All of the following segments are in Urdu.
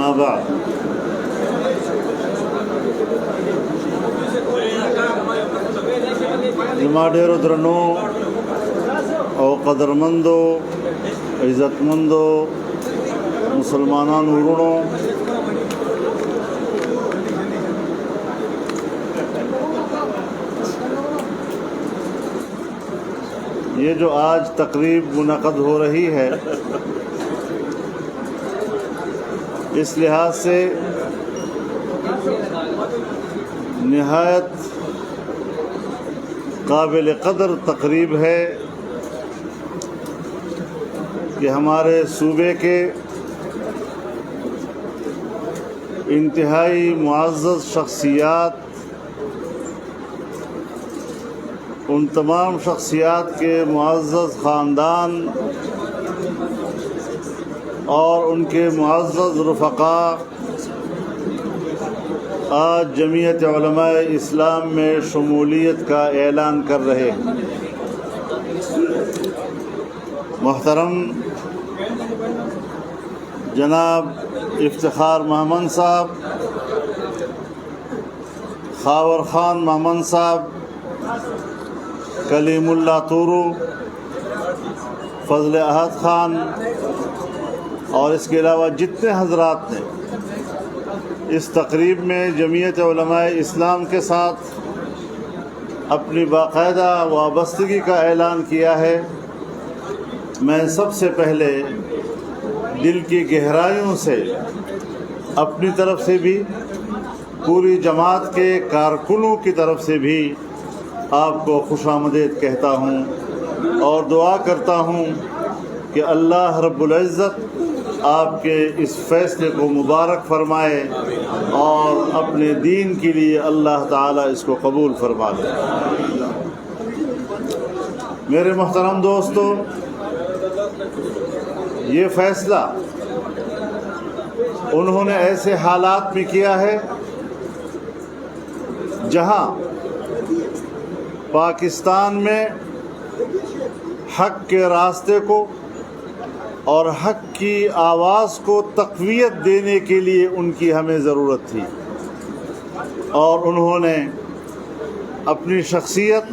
أما بعد زما ډیرو درنو او قدرمندو عزتمندو مسلمانانو ورونو، یہ جو آج تقریب منعقد ہو رہی ہے، اس لحاظ سے نہایت قابل قدر تقریب ہے کہ ہمارے صوبے کے انتہائی معزز شخصیات، ان تمام شخصیات کے معزز خاندان اور ان کے معزز رفقاء آج جمعیت علماء اسلام میں شمولیت کا اعلان کر رہے ہیں۔ محترم جناب افتخار محمد صاحب، خاور خان محمد صاحب، کلیم اللہ تورو، فضل احد خان اور اس کے علاوہ جتنے حضرات نے اس تقریب میں جمعیت علماء اسلام کے ساتھ اپنی باقاعدہ وابستگی کا اعلان کیا ہے، میں سب سے پہلے دل کی گہرائیوں سے اپنی طرف سے بھی، پوری جماعت کے کارکنوں کی طرف سے بھی آپ کو خوش آمدید کہتا ہوں اور دعا کرتا ہوں کہ اللہ رب العزت آپ کے اس فیصلے کو مبارک فرمائے اور اپنے دین کے لیے اللہ تعالیٰ اس کو قبول فرما لے۔ میرے محترم دوستو، یہ فیصلہ انہوں نے ایسے حالات میں کیا ہے جہاں پاکستان میں حق کے راستے کو اور حق کی آواز کو تقویت دینے کے لیے ان کی ہمیں ضرورت تھی، اور انہوں نے اپنی شخصیت،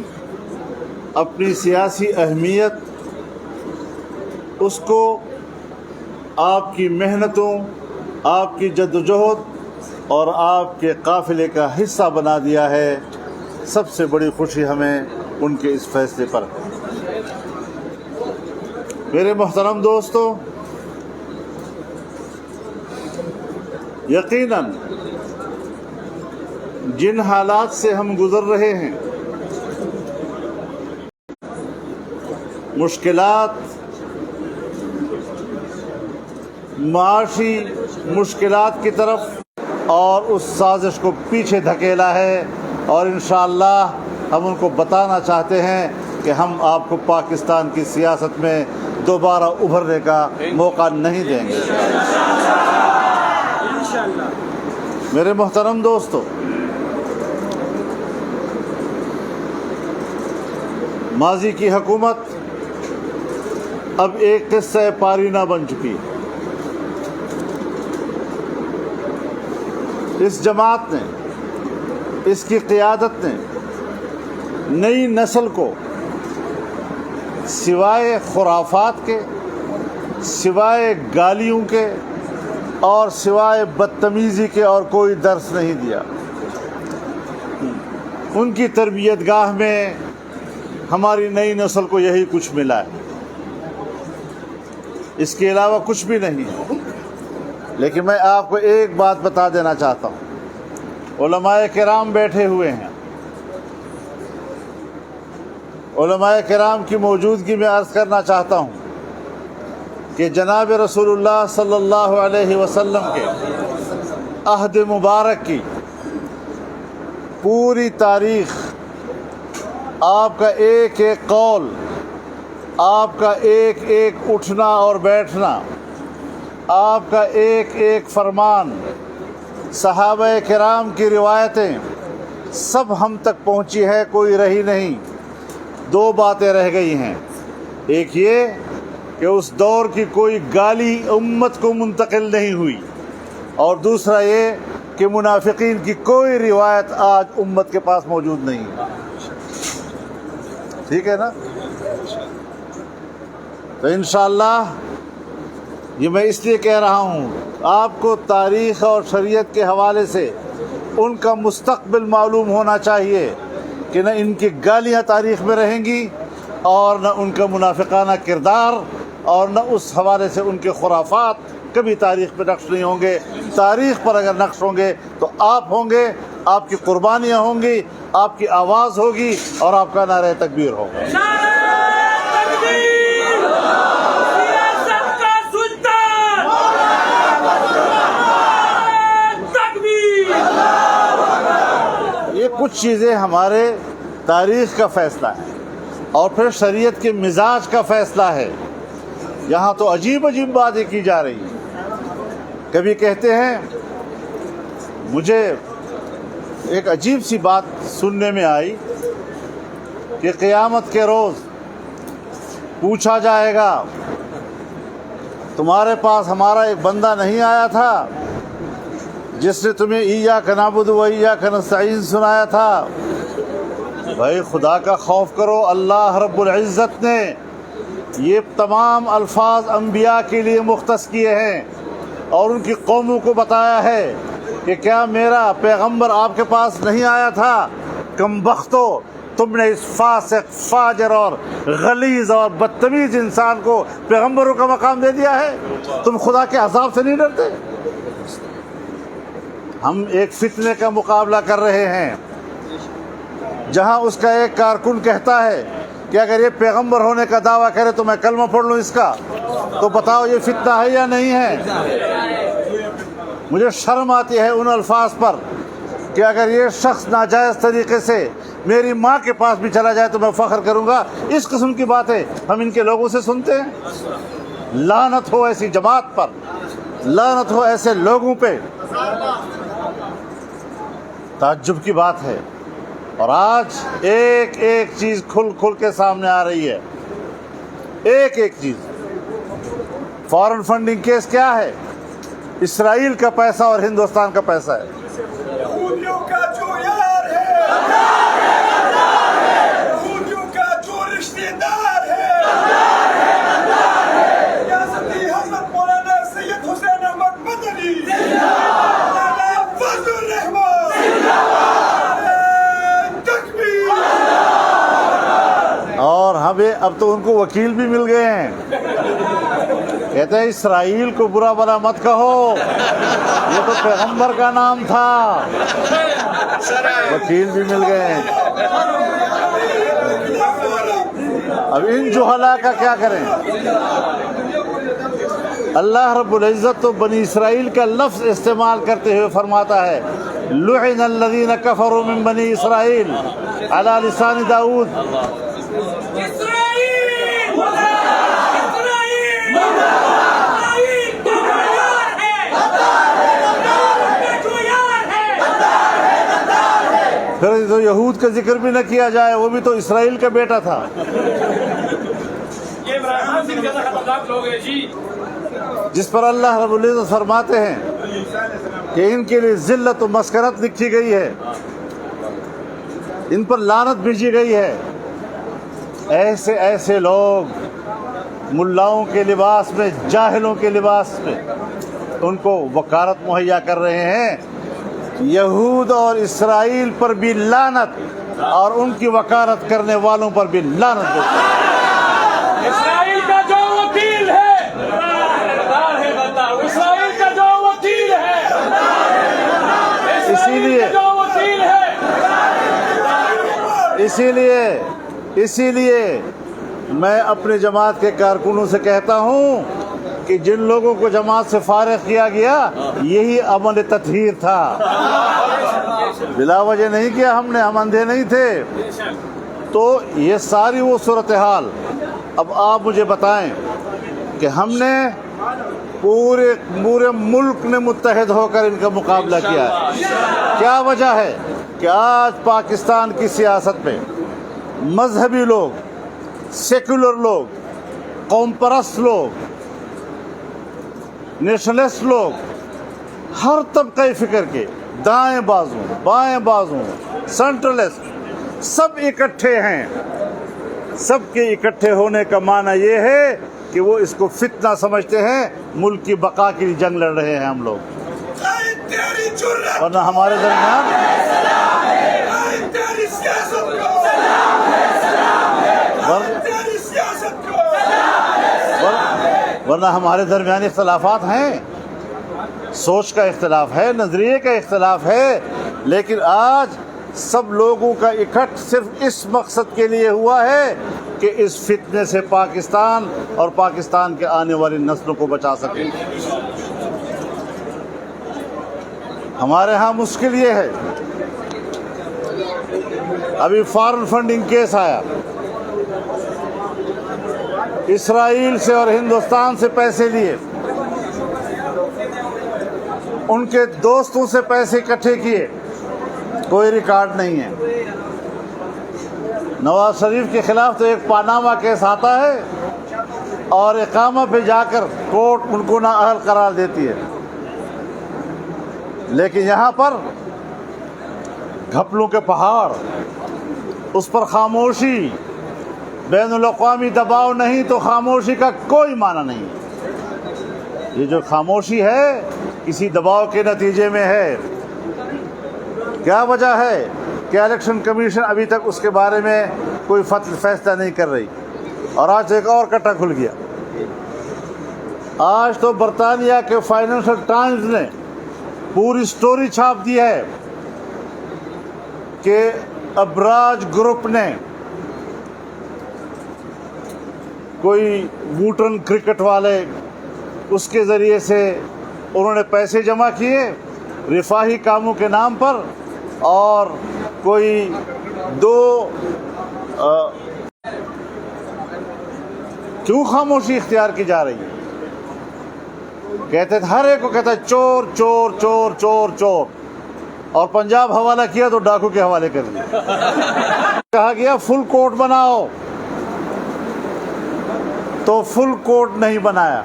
اپنی سیاسی اہمیت، اس کو آپ کی محنتوں، آپ کی جدوجہد اور آپ کے قافلے کا حصہ بنا دیا ہے۔ سب سے بڑی خوشی ہمیں ان کے اس فیصلے پر ہے۔ میرے محترم دوستو، یقیناً جن حالات سے ہم گزر رہے ہیں، مشکلات، معاشی مشکلات کی طرف، اور اس سازش کو پیچھے دھکیلا ہے، اور انشاءاللہ ہم ان کو بتانا چاہتے ہیں کہ ہم آپ کو پاکستان کی سیاست میں دوبارہ ابھرنے کا موقع نہیں دیں گے۔ میرے محترم دوستو، ماضی کی حکومت اب ایک قصہ پارینہ بن چکی ہے۔ اس جماعت نے، اس کی قیادت نے نئی نسل کو سوائے خرافات کے، سوائے گالیوں کے اور سوائے بدتمیزی کے اور کوئی درس نہیں دیا۔ ان کی تربیت گاہ میں ہماری نئی نسل کو یہی کچھ ملا ہے، اس کے علاوہ کچھ بھی نہیں ہے۔ لیکن میں آپ کو ایک بات بتا دینا چاہتا ہوں، علماء کرام بیٹھے ہوئے ہیں، علماء کرام کی موجودگی میں عرض کرنا چاہتا ہوں کہ جناب رسول اللہ صلی اللہ علیہ وسلم کے عہد مبارک کی پوری تاریخ، آپ کا ایک ایک قول، آپ کا ایک ایک اٹھنا اور بیٹھنا، آپ کا ایک ایک فرمان، صحابہ کرام کی روایتیں سب ہم تک پہنچی ہے، کوئی رہی نہیں۔ دو باتیں رہ گئی ہیں، ایک یہ کہ اس دور کی کوئی گالی امت کو منتقل نہیں ہوئی، اور دوسرا یہ کہ منافقین کی کوئی روایت آج امت کے پاس موجود نہیں ہے. ٹھیک ہے نا؟ تو انشاءاللہ یہ میں اس لیے کہہ رہا ہوں آپ کو تاریخ اور شریعت کے حوالے سے ان کا مستقبل معلوم ہونا چاہیے کہ نہ ان کی گالیاں تاریخ میں رہیں گی اور نہ ان کا منافقانہ کردار اور نہ اس حوالے سے ان کے خرافات کبھی تاریخ پہ نقش نہیں ہوں گے. تاریخ پر اگر نقش ہوں گے تو آپ ہوں گے، آپ کی قربانیاں ہوں گی، آپ کی آواز ہوگی اور آپ کا نعرہ تکبیر ہوگا. یہ کچھ چیزیں ہمارے تاریخ کا فیصلہ ہے اور پھر شریعت کے مزاج کا فیصلہ ہے. یہاں تو عجیب عجیب باتیں کی جا رہی ہیں. کبھی کہتے ہیں، مجھے ایک عجیب سی بات سننے میں آئی کہ قیامت کے روز پوچھا جائے گا تمہارے پاس ہمارا ایک بندہ نہیں آیا تھا جس نے تمہیں ایاک نعبد و ایاک نستعین سنایا تھا؟ بھائی خدا کا خوف کرو. اللہ رب العزت نے یہ تمام الفاظ انبیاء کے لیے مختص کیے ہیں اور ان کی قوموں کو بتایا ہے کہ کیا میرا پیغمبر آپ کے پاس نہیں آیا تھا؟ کم بختو، تم نے اس فاسق، فاجر اور غلیظ اور بدتمیز انسان کو پیغمبروں کا مقام دے دیا ہے. تم خدا کے عذاب سے نہیں ڈرتے؟ ہم ایک فتنے کا مقابلہ کر رہے ہیں جہاں اس کا ایک کارکن کہتا ہے کہ اگر یہ پیغمبر ہونے کا دعویٰ کرے تو میں کلمہ پڑھ لوں اس کا. تو بتاؤ یہ فتنہ ہے یا نہیں ہے؟ مجھے شرم آتی ہے ان الفاظ پر کہ اگر یہ شخص ناجائز طریقے سے میری ماں کے پاس بھی چلا جائے تو میں فخر کروں گا. اس قسم کی باتیں ہم ان کے لوگوں سے سنتے ہیں. لعنت ہو ایسی جماعت پر، لعنت ہو ایسے لوگوں پہ. تعجب کی بات ہے. اور آج ایک ایک چیز کھل کھل کے سامنے آ رہی ہے. ایک ایک چیز. فارن فنڈنگ کیس کیا ہے؟ اسرائیل کا پیسہ اور ہندوستان کا پیسہ ہے. یہودیوں کا جو یار ہے، یہودیوں کا جو رشتہ دار ہے، ریاستی حضرت مولانا سید حسین احمد مدنی، مولانا فضل الرحمان، تکبیر. اور ہمیں اب تو ان کو وکیل بھی مل گئے ہیں. کہتے ہیں اسرائیل کو برا بھلا مت کہو، یہ تو پیغمبر کا نام تھا. وکیل بھی مل گئے ہیں. اب ان جہلا کا کیا کریں؟ اللہ رب العزت تو بنی اسرائیل کا لفظ استعمال کرتے ہوئے فرماتا ہے لعن الذین کفروا من بنی اسرائیل علی لسان داؤد. پھر تو یہود کا ذکر بھی نہ کیا جائے، وہ بھی تو اسرائیل کا بیٹا تھا. جس پر اللہ رب العزت فرماتے ہیں کہ ان کے لیے ذلت و مسکرت لکھی گئی ہے، ان پر لعنت بھیجی گئی ہے. ایسے ایسے لوگ ملاؤں کے لباس میں، جاہلوں کے لباس میں ان کو وکالت مہیا کر رہے ہیں. یہود اور اسرائیل پر بھی لعنت اور ان کی وکالت کرنے والوں پر بھی لعنت دیتے ہیں. اسرائیل کا جو وکیل ہے، اسرائیل کا جو وکیل ہے، اسی لیے میں اپنے جماعت کے کارکنوں سے کہتا ہوں کہ جن لوگوں کو جماعت سے فارغ کیا گیا یہی عمل تطہیر تھا. بلا وجہ نہیں کیا ہم نے، ہم اندھے نہیں تھے. تو یہ ساری وہ صورتحال. اب آپ مجھے بتائیں کہ ہم نے پورے ملک نے متحد ہو کر ان کا مقابلہ کیا ہے. کیا وجہ ہے کہ آج پاکستان کی سیاست میں مذہبی لوگ، سیکولر لوگ، قوم پرست لوگ، نیشنلسٹ لوگ ہر طبقہ فکر کے دائیں بازو بائیں بازو سینٹرلسٹ سب اکٹھے ہیں. سب کے اکٹھے ہونے کا معنی یہ ہے کہ وہ اس کو فتنہ سمجھتے ہیں. ملک کی بقا کے لیے جنگ لڑ رہے ہیں ہم لوگ, ورنہ ہمارے درمیان ورنہ ہمارے درمیان اختلافات ہیں, سوچ کا اختلاف ہے, نظریے کا اختلاف ہے, لیکن آج سب لوگوں کا اکٹھ صرف اس مقصد کے لیے ہوا ہے کہ اس فتنے سے پاکستان اور پاکستان کے آنے والی نسلوں کو بچا سکیں. ہمارے ہاں مشکل یہ ہے, ابھی فارن فنڈنگ کیس آیا, اسرائیل سے اور ہندوستان سے پیسے لیے, ان کے دوستوں سے پیسے اکٹھے کیے, کوئی ریکارڈ نہیں ہے. نواز شریف کے خلاف تو ایک پاناما کیس آتا ہے اور اقامہ پہ جا کر کورٹ ان کو نااہل قرار دیتی ہے, لیکن یہاں پر گھپلوں کے پہاڑ, اس پر خاموشی, بین الاقوامی دباؤ نہیں تو خاموشی کا کوئی معنی نہیں. یہ جو خاموشی ہے کسی دباؤ کے نتیجے میں ہے. کیا وجہ ہے کہ الیکشن کمیشن ابھی تک اس کے بارے میں کوئی فیصلہ نہیں کر رہی, اور آج ایک اور کٹا کھل گیا. آج تو برطانیہ کے فائنینشل ٹائمز نے پوری سٹوری چھاپ دی ہے کہ ابراج گروپ نے کوئی ووٹن کرکٹ والے, اس کے ذریعے سے انہوں نے پیسے جمع کیے رفاہی کاموں کے نام پر, اور کوئی کیوں خاموشی اختیار کی جا رہی ہے؟ کہتے تھے, ہر ایک کو کہتا ہے چور چور چور چور چور, اور پنجاب حوالہ کیا تو ڈاکو کے حوالے کر دیا. کہا گیا فل کورٹ بناؤ, تو فل کورٹ نہیں بنایا,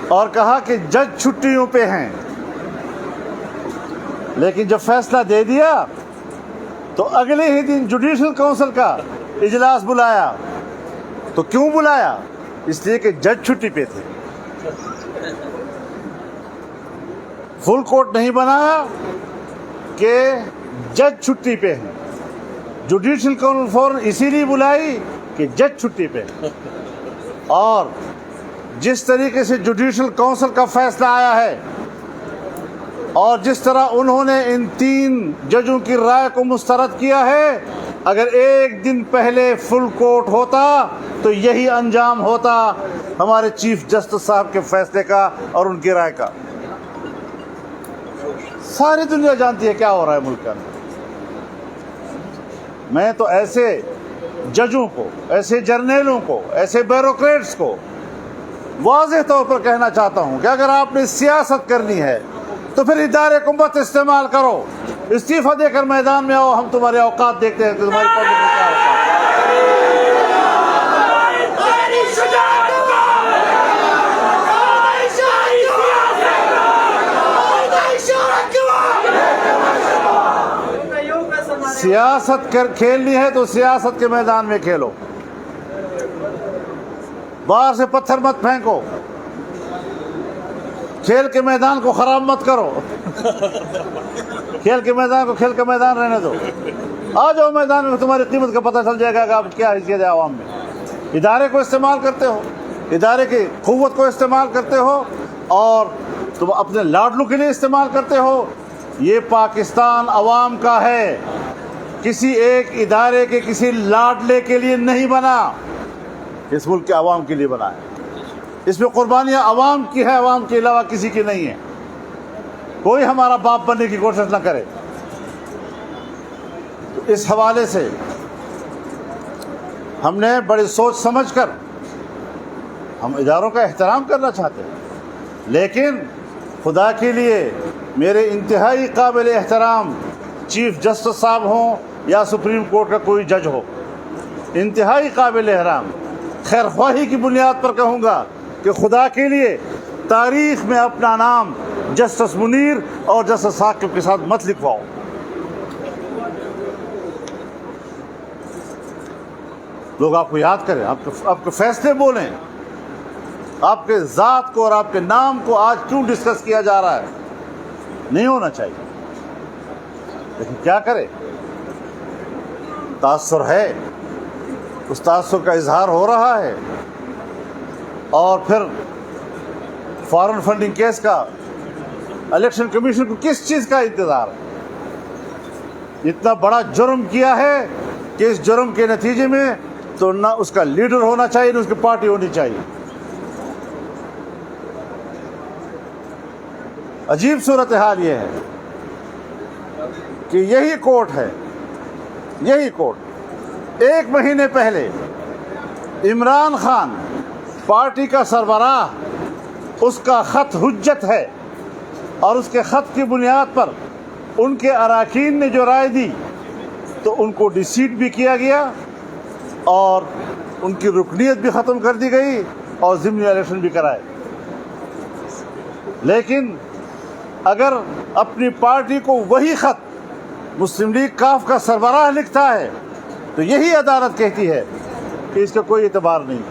اور کہا کہ جج چھٹیوں پہ ہیں, لیکن جب فیصلہ دے دیا تو اگلے ہی دن جوڈیشل کونسل کا اجلاس بلایا. تو کیوں بلایا؟ اس لیے کہ جج چھٹی پہ تھے. فل کورٹ نہیں بنایا کہ جج چھٹی پہ ہیں. جوڈیشل کونسل فوراً اسی لیے بلائی کہ جج چھٹی پہ ہیں. اور جس طریقے سے جوڈیشل کونسل کا فیصلہ آیا ہے, اور جس طرح انہوں نے ان 3 ججوں کی رائے کو مسترد کیا ہے, اگر ایک دن پہلے فل کورٹ ہوتا تو یہی انجام ہوتا ہمارے چیف جسٹس صاحب کے فیصلے کا اور ان کی رائے کا. ساری دنیا جانتی ہے کیا ہو رہا ہے ملک کا. میں تو ایسے ججوں کو, ایسے جرنیلوں کو, ایسے بیوروکریٹس کو واضح طور پر کہنا چاہتا ہوں کہ اگر آپ نے سیاست کرنی ہے تو پھر ادارے کو مت استعمال کرو, استعفیٰ دے کر میدان میں آؤ, ہم تمہارے اوقات دیکھتے ہیں کہ تمہاری پبلک میں کیا اوقات. سیاست کھیلنی ہے تو سیاست کے میدان میں کھیلو, باہر سے پتھر مت پھینکو, کھیل کے میدان کو خراب مت کرو. کھیل کے میدان کو کھیل کا میدان رہنے دو. آ جاؤ میدان میں, تمہاری قیمت کا پتہ چل جائے گا کہ آپ کیا حیثیت ہے عوام میں. ادارے کو استعمال کرتے ہو, ادارے کی قوت کو استعمال کرتے ہو, اور تم اپنے لاڈلوں کے لیے استعمال کرتے ہو. یہ پاکستان عوام کا ہے, کسی ایک ادارے کے کسی لاڈلے کے لیے نہیں بنا, اس ملک کے عوام کے لیے بنا ہے. اس میں قربانیاں عوام کی ہے, عوام کے علاوہ کسی کی نہیں ہے. کوئی ہمارا باپ بننے کی کوشش نہ کرے. اس حوالے سے ہم نے بڑی سوچ سمجھ کر, ہم اداروں کا احترام کرنا چاہتے ہیں, لیکن خدا کے لیے میرے انتہائی قابل احترام چیف جسٹس صاحب ہوں یا سپریم کورٹ کا کوئی جج ہو, انتہائی قابل احترام, خیر خواہی کی بنیاد پر کہوں گا کہ خدا کے لیے تاریخ میں اپنا نام جسٹس منیر اور جسٹس ثاقب کے ساتھ مت لکھواؤ. لوگ آپ کو یاد کریں, آپ کے فیصلے بولیں, آپ کے ذات کو اور آپ کے نام کو آج کیوں ڈسکس کیا جا رہا ہے. نہیں ہونا چاہیے, لیکن کیا کرے, تاثر ہے, اس تاثر کا اظہار ہو رہا ہے. اور پھر فارن فنڈنگ کیس کا الیکشن کمیشن کو کس چیز کا انتظار ہے؟ اتنا بڑا جرم کیا ہے کہ اس جرم کے نتیجے میں تو نہ اس کا لیڈر ہونا چاہیے نہ اس کی پارٹی ہونی چاہیے. عجیب صورتحال یہ ہے کہ یہی کورٹ ہے, یہی کورٹ 1 مہینے پہلے عمران خان پارٹی کا سربراہ, اس کا خط حجت ہے اور اس کے خط کی بنیاد پر ان کے اراکین نے جو رائے دی تو ان کو ڈیسیٹ بھی کیا گیا اور ان کی رکنیت بھی ختم کر دی گئی اور ضمنی الیکشن بھی کرائے. لیکن اگر اپنی پارٹی کو وہی خط مسلم لیگ کاف کا سربراہ لکھتا ہے تو یہی عدالت کہتی ہے کہ اس کا کوئی اعتبار نہیں.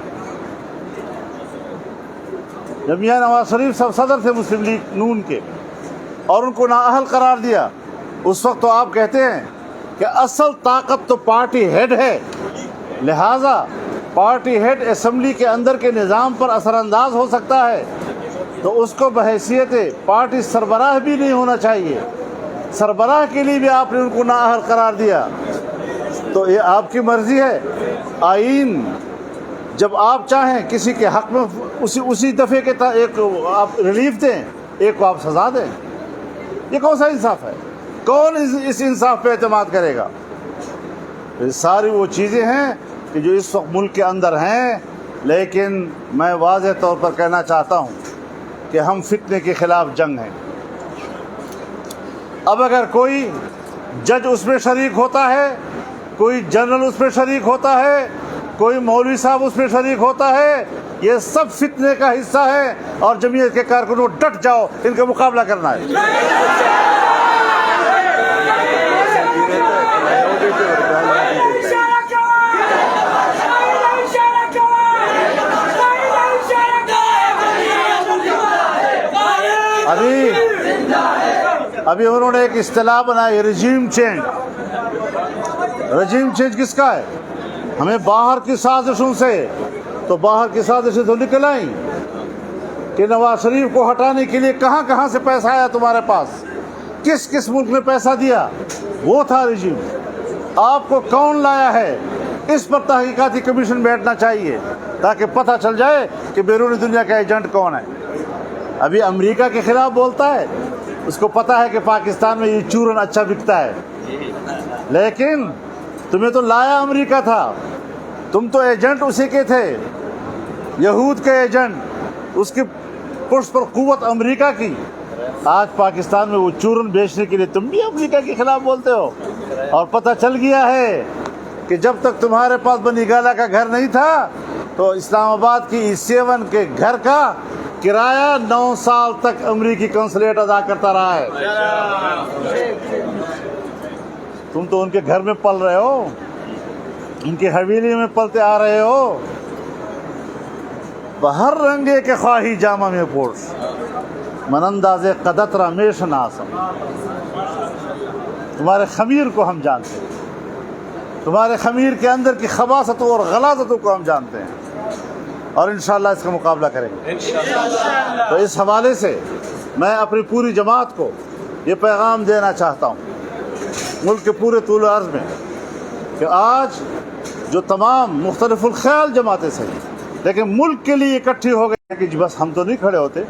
جب میاں نواز شریف صدر تھے مسلم لیگ نون کے اور ان کو نااہل قرار دیا, اس وقت تو آپ کہتے ہیں کہ اصل طاقت تو پارٹی ہیڈ ہے, لہٰذا پارٹی ہیڈ اسمبلی کے اندر کے نظام پر اثر انداز ہو سکتا ہے تو اس کو بحیثیت پارٹی سربراہ بھی نہیں ہونا چاہیے. سربراہ کے لیے بھی آپ نے ان کو نااہل قرار دیا تو یہ آپ کی مرضی ہے. آئین جب آپ چاہیں کسی کے حق میں اسی دفعے کے ایک آپ ریلیف دیں, ایک کو آپ سزا دیں, یہ کون سا انصاف ہے؟ کون اس انصاف پہ اعتماد کرے گا؟ یہ ساری وہ چیزیں ہیں کہ جو اس وقت ملک کے اندر ہیں, لیکن میں واضح طور پر کہنا چاہتا ہوں کہ ہم فتنے کے خلاف جنگ ہیں. اب اگر کوئی جج اس میں شریک ہوتا ہے, کوئی جنرل اس میں شریک ہوتا ہے, کوئی مولوی صاحب اس میں شریک ہوتا ہے, یہ سب فتنے کا حصہ ہے اور جمعیت کے کارکنوں ڈٹ جاؤ, ان کا مقابلہ کرنا ہے. ابھی انہوں نے ایک اصطلاح بنائی, رجیم چینج. رجیم چینج کس کا ہے؟ ہمیں باہر کی سازشوں سے, تو باہر کی سازشیں تو نکل آئیں کہ نواز شریف کو ہٹانے کے لیے کہاں کہاں سے پیسہ آیا تمہارے پاس, کس کس ملک میں پیسہ دیا, وہ تھا رجیم. آپ کو کون لایا ہے, اس پر تحقیقاتی کمیشن بیٹھنا چاہیے تاکہ پتہ چل جائے کہ بیرون دنیا کا ایجنٹ کون ہے. ابھی امریکہ کے خلاف بولتا ہے, اس کو پتہ ہے کہ پاکستان میں یہ چورن اچھا بکتا ہے, لیکن تمہیں تو لایا امریکہ تھا, تم تو ایجنٹ اسی کے تھے, یہود کے ایجنٹ, اس کی پشت پر قوت امریکہ کی. آج پاکستان میں وہ چورن بیچنے کے لیے تم بھی امریکہ کے خلاف بولتے ہو. اور پتہ چل گیا ہے کہ جب تک تمہارے پاس بنی گالا کا گھر نہیں تھا تو اسلام آباد کی E7 کے گھر کا کرایہ 9 سال تک امریکی کنسولیٹ ادا کرتا رہا ہے. تم تو ان کے گھر میں پل رہے ہو, ان کی حویلی میں پلتے آ رہے ہو. بہر رنگے کے خواہی جامہ میں پوش, من انداز قدت را میں شناسم. تمہارے خمیر کو ہم جانتے ہیں, تمہارے خمیر کے اندر کی خباثتوں اور غلاظتوں کو ہم جانتے ہیں, اور انشاءاللہ اس کا مقابلہ کریں گے. تو اس حوالے سے میں اپنی پوری جماعت کو یہ پیغام دینا چاہتا ہوں, ملک کے پورے طول و عرض میں, کہ آج جو تمام مختلف الخیال جماعتیں سے لیکن ملک کے لیے اکٹھی ہو گئے کہ بس ہم تو نہیں کھڑے ہوتے,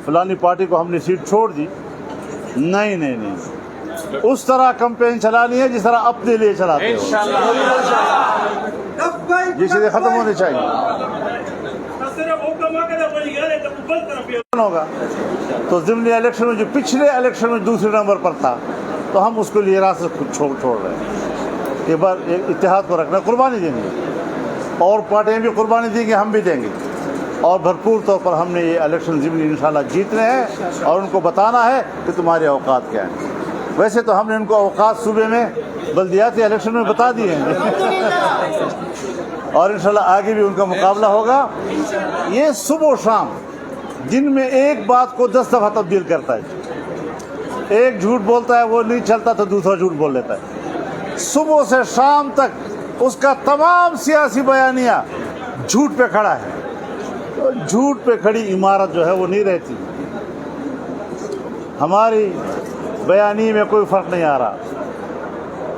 فلانی پارٹی کو ہم نے سیٹ چھوڑ دی. نہیں نہیں نہیں, اس طرح کمپین چلانی ہے جس طرح اپنے لیے چلاتے ہو. یہ چیزیں ختم ہونی چاہیے. ہوگا تو ضمنی الیکشن میں جو پچھلے الیکشن میں دوسرے نمبر پر تھا تو ہم اس کو لیے راستہ خود چھوڑ رہے ہیں. ایک بار اتحاد کو رکھنا, قربانی دیں گے, اور پارٹیاں بھی قربانی دیں گے, ہم بھی دیں گے, اور بھرپور طور پر ہم نے یہ الیکشن ضمنی انشاءاللہ جیتنے ہیں اور ان کو بتانا ہے کہ تمہارے اوقات کیا ہیں۔ ویسے تو ہم نے ان کو اوقات صوبے میں بلدیاتی الیکشن میں بتا دیے ہیں اور انشاءاللہ آگے بھی ان کا مقابلہ ہوگا۔ یہ صبح و شام دن میں ایک بات کو 10 دفعہ تبدیل کرتا ہے، ایک جھوٹ بولتا ہے وہ نہیں چلتا تو دوسرا جھوٹ بول لیتا ہے۔ صبح سے شام تک اس کا تمام سیاسی بیانیہ جھوٹ پہ کھڑا ہے، تو جھوٹ پہ کھڑی عمارت جو ہے وہ نہیں رہتی۔ ہماری بیانیے میں کوئی فرق نہیں آ رہا۔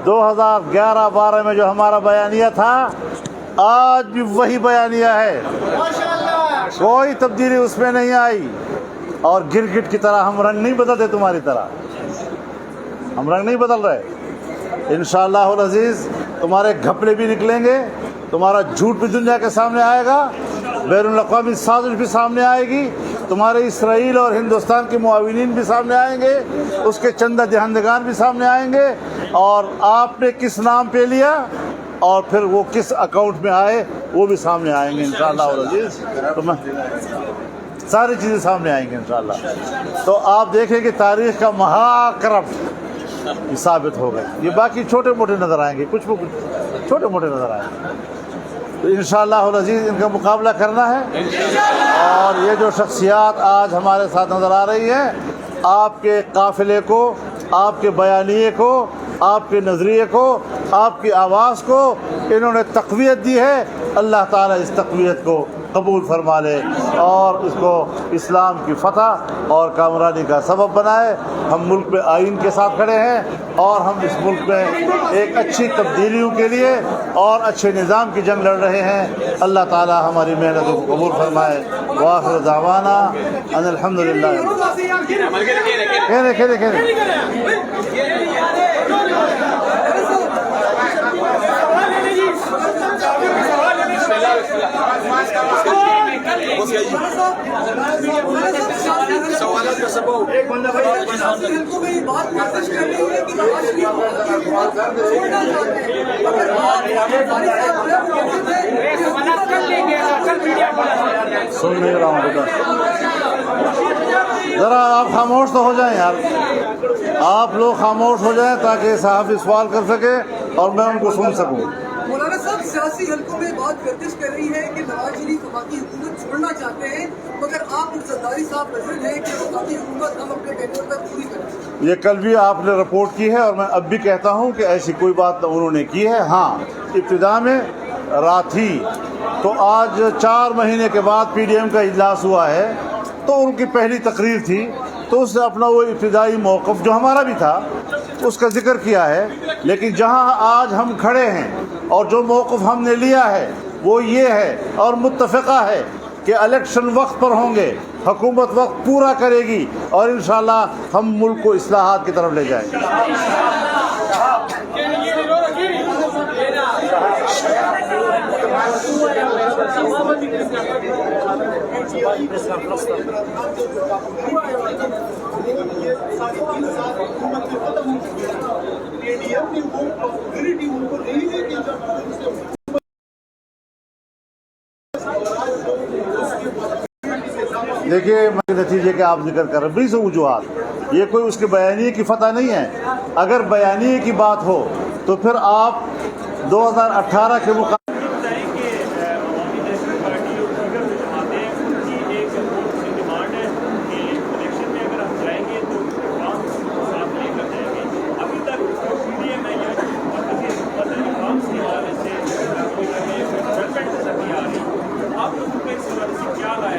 2011-12 میں جو ہمارا بیانیہ تھا آج بھی وہی بیانیہ ہے، کوئی تبدیلی اس میں نہیں آئی۔ اور گرگٹ کی طرح ہم رنگ نہیں بدلتے، تمہاری طرح ہم رنگ نہیں بدل رہے۔ انشاءاللہ العزیز تمہارے گھپلے بھی نکلیں گے، تمہارا جھوٹ بھی دنیا کے سامنے آئے گا، بین الاقوامی سازش بھی سامنے آئے گی، تمہارے اسرائیل اور ہندوستان کے معاونین بھی سامنے آئیں گے، اس کے چندہ دہندگان بھی سامنے آئیں گے، اور آپ نے کس نام پہ لیا اور پھر وہ کس اکاؤنٹ میں آئے وہ بھی سامنے آئیں گے انشاءاللہ العزیز۔ ساری چیزیں سامنے آئیں گے انشاءاللہ۔ تو آپ دیکھیں کہ تاریخ کا مہاکرم یہ ثابت ہوگا۔ یہ باقی چھوٹے موٹے نظر آئیں گے، کچھ چھوٹے موٹے نظر آئیں گے، تو انشاءاللہ العزیز ان کا مقابلہ کرنا ہے۔ اور یہ جو شخصیات آج ہمارے ساتھ نظر آ رہی ہیں، آپ کے قافلے کو، آپ کے بیانیے کو، آپ کے نظریے کو، آپ کی آواز کو انہوں نے تقویت دی ہے۔ اللہ تعالیٰ اس تقویت کو قبول فرما لے اور اس کو اسلام کی فتح اور کامرانی کا سبب بنائے۔ ہم ملک میں آئین کے ساتھ کھڑے ہیں اور ہم اس ملک میں ایک اچھی تبدیلیوں کے لیے اور اچھے نظام کی جنگ لڑ رہے ہیں۔ اللہ تعالیٰ ہماری محنتوں کو قبول فرمائے۔ وآخر دعوانا ان الحمدللہ۔ سوالات کا سبب ایک بندہ کو بھی بات کوشش کر رہی ہے کہ سن نہیں رہا ہوں بیٹا، ذرا آپ خاموش تو ہو جائیں یار، آپ لوگ خاموش ہو جائیں تاکہ صحافی سوال کر سکے اور میں ان کو سن سکوں۔ مولانا صاحب سیاسی حلقوں میں بات گردش کر رہی ہے کہ نواز شریف وفاقی حکومت چھوڑنا چاہتے ہیں، مگر آپ زرداری صاحب نظر ہیں کہ وفاقی حکومت ہم اپنے ٹینیور تک پوری کریں۔ یہ کل بھی آپ نے رپورٹ کی ہے اور میں اب بھی کہتا ہوں کہ ایسی کوئی بات انہوں نے کی ہے۔ ہاں ابتدا میں رات تھی، تو آج 4 مہینے کے بعد پی ڈی ایم کا اجلاس ہوا ہے، تو ان کی پہلی تقریر تھی، تو اس نے اپنا وہ ابتدائی موقف جو ہمارا بھی تھا اس کا ذکر کیا ہے۔ لیکن جہاں آج ہم کھڑے ہیں اور جو موقف ہم نے لیا ہے وہ یہ ہے اور متفقہ ہے کہ الیکشن وقت پر ہوں گے، حکومت وقت پورا کرے گی اور انشاءاللہ ہم ملک کو اصلاحات کی طرف لے جائیں گے۔ دیکھیے نتیجے کے آپ ذکر کر رہے ہیں 20 وجوہات، یہ کوئی اس کے بیانیے کی فتح نہیں ہے۔ اگر بیانیے کی بات ہو تو پھر آپ 2018 کے مقابلے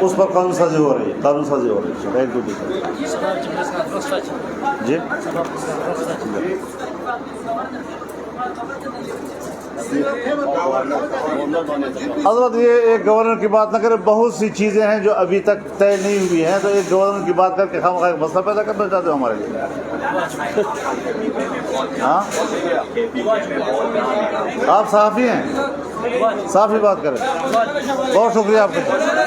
اس پر قانون سازی ہو رہی ہے، قانون سازی ہو رہی ہے۔ ایک دو جی حضرت یہ ایک گورنر کی بات نہ کرے، بہت سی چیزیں ہیں جو ابھی تک طے نہیں ہوئی ہیں، تو ایک گورنر کی بات کر کے خواہ مسئلہ پیدا کرنا چاہتے ہو ہمارے لیے؟ ہاں آپ صحافی ہیں، صحافی بات کریں۔ بہت شکریہ آپ کا۔